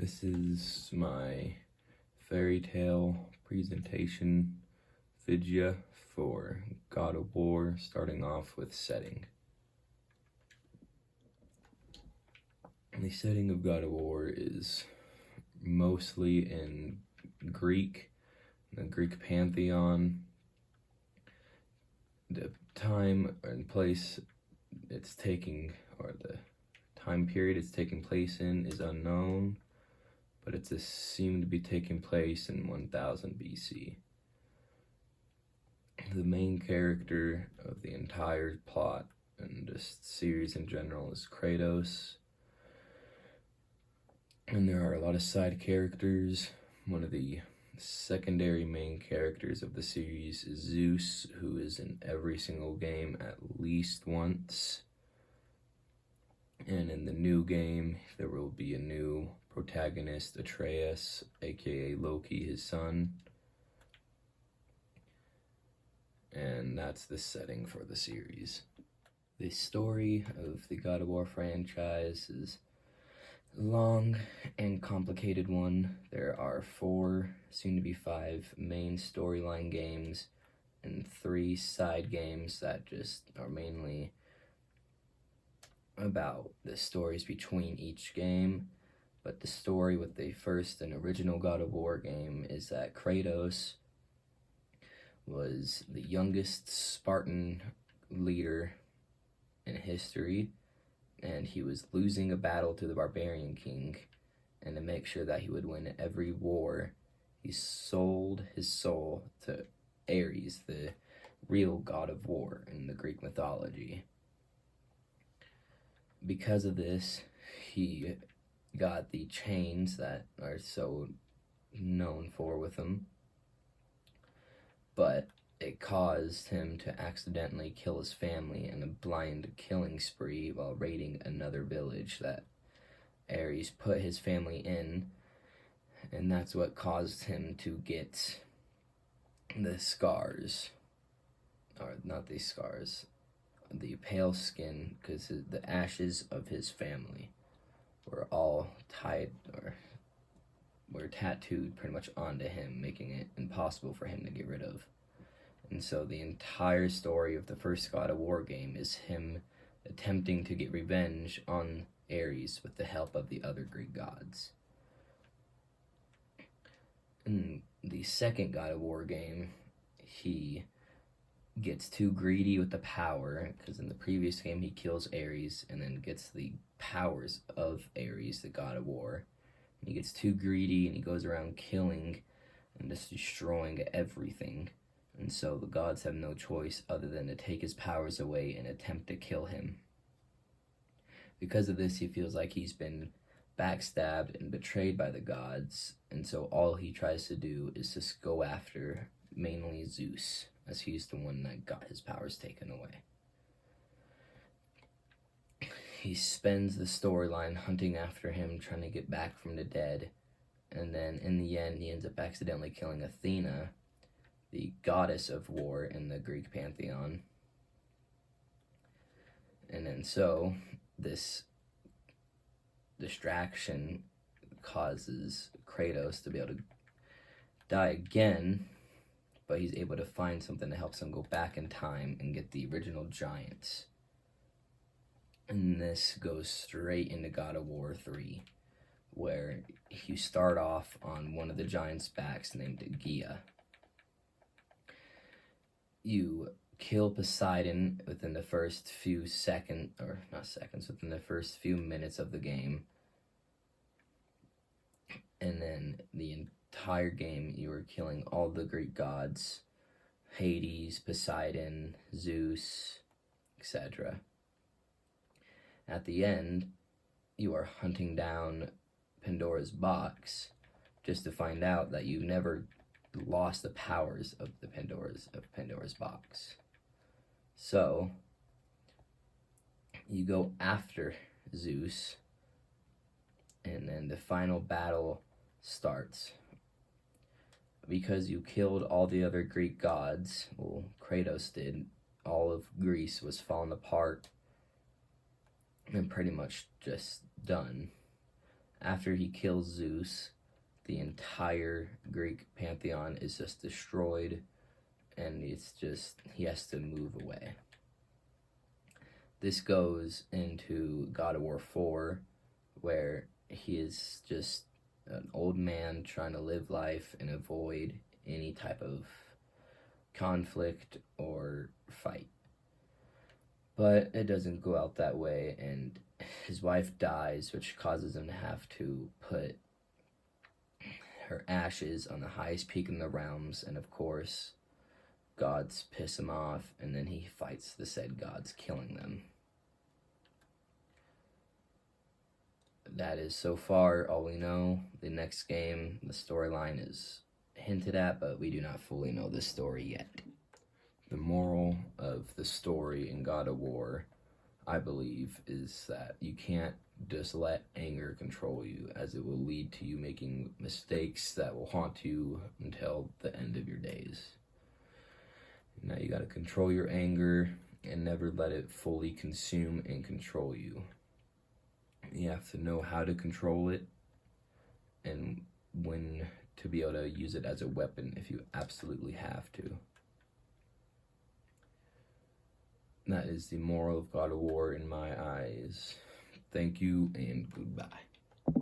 This is my fairy tale presentation video for God of War, starting off with setting. The setting of God of War is mostly in Greek, the Greek pantheon. The time and place it's taking, or the time period it's taking place in, is unknown, but it's assumed to be taking place in 1000 BC. The main character of the entire plot and just series in general is Kratos, and there are a lot of side characters. One of the secondary main characters of the series is Zeus, who is in every single game at least once. And in the new game, there will be a new protagonist, Atreus, aka Loki, his son. And that's the setting for the series. The story of the God of War franchise is a long and complicated one. There are 4, soon to be 5, main storyline games and 3 side games that just are mainly about the stories between each game. But the story with the first and original God of War game is that Kratos was the youngest Spartan leader in history, and he was losing a battle to the barbarian king, and to make sure that he would win every war, he sold his soul to Ares, the real god of war in the Greek mythology. Because of this, he got the chains that are so known for with him, but it caused him to accidentally kill his family in a blind killing spree while raiding another village that Ares put his family in, and that's what caused him to get the scars, or not the scars, the pale skin, because the ashes of his family were all tied, or were tattooed pretty much onto him, making it impossible for him to get rid of. And so the entire story of the first God of War game is him attempting to get revenge on Ares with the help of the other Greek gods. In the second God of War game, he gets too greedy with the power, because in the previous game he kills Ares and then gets the powers of Ares, the God of War. And he gets too greedy and he goes around killing and just destroying everything. And so the gods have no choice other than to take his powers away and attempt to kill him. Because of this, he feels like he's been backstabbed and betrayed by the gods, and so all he tries to do is just go after mainly Zeus, as he's the one that got his powers taken away. He spends the storyline hunting after him, trying to get back from the dead, and then in the end he ends up accidentally killing Athena, the goddess of war in the Greek pantheon. And then so this distraction causes Kratos to be able to die again, but he's able to find something that helps him go back in time and get the original giants. And this goes straight into God of War 3, where you start off on one of the giants' backs named Gaia. You kill Poseidon within the first few within the first few minutes of the game. And then the entire game you are killing all the Greek gods, Hades, Poseidon, Zeus, etc. At the end, you are hunting down Pandora's box just to find out that you never lost the powers of Pandora's box. So you go after Zeus, and then the final battle starts. Because you killed all the other Greek gods, well, Kratos did, all of Greece was falling apart and pretty much just done. After he kills Zeus, the entire Greek pantheon is just destroyed, and it's just, he has to move away. This goes into God of War 4, where he is just an old man trying to live life and avoid any type of conflict or fight. But it doesn't go out that way, and his wife dies, which causes him to have to put her ashes on the highest peak in the realms, and of course, gods piss him off, and then he fights the said gods, killing them. That is so far all we know. The next game, the storyline is hinted at, but we do not fully know the story yet. The moral of the story in God of War, I believe, is that you can't just let anger control you, as it will lead to you making mistakes that will haunt you until the end of your days. Now you gotta control your anger and never let it fully consume and control you. You have to know how to control it and when to be able to use it as a weapon if you absolutely have to. That is the moral of God of War in my eyes. Thank you and goodbye.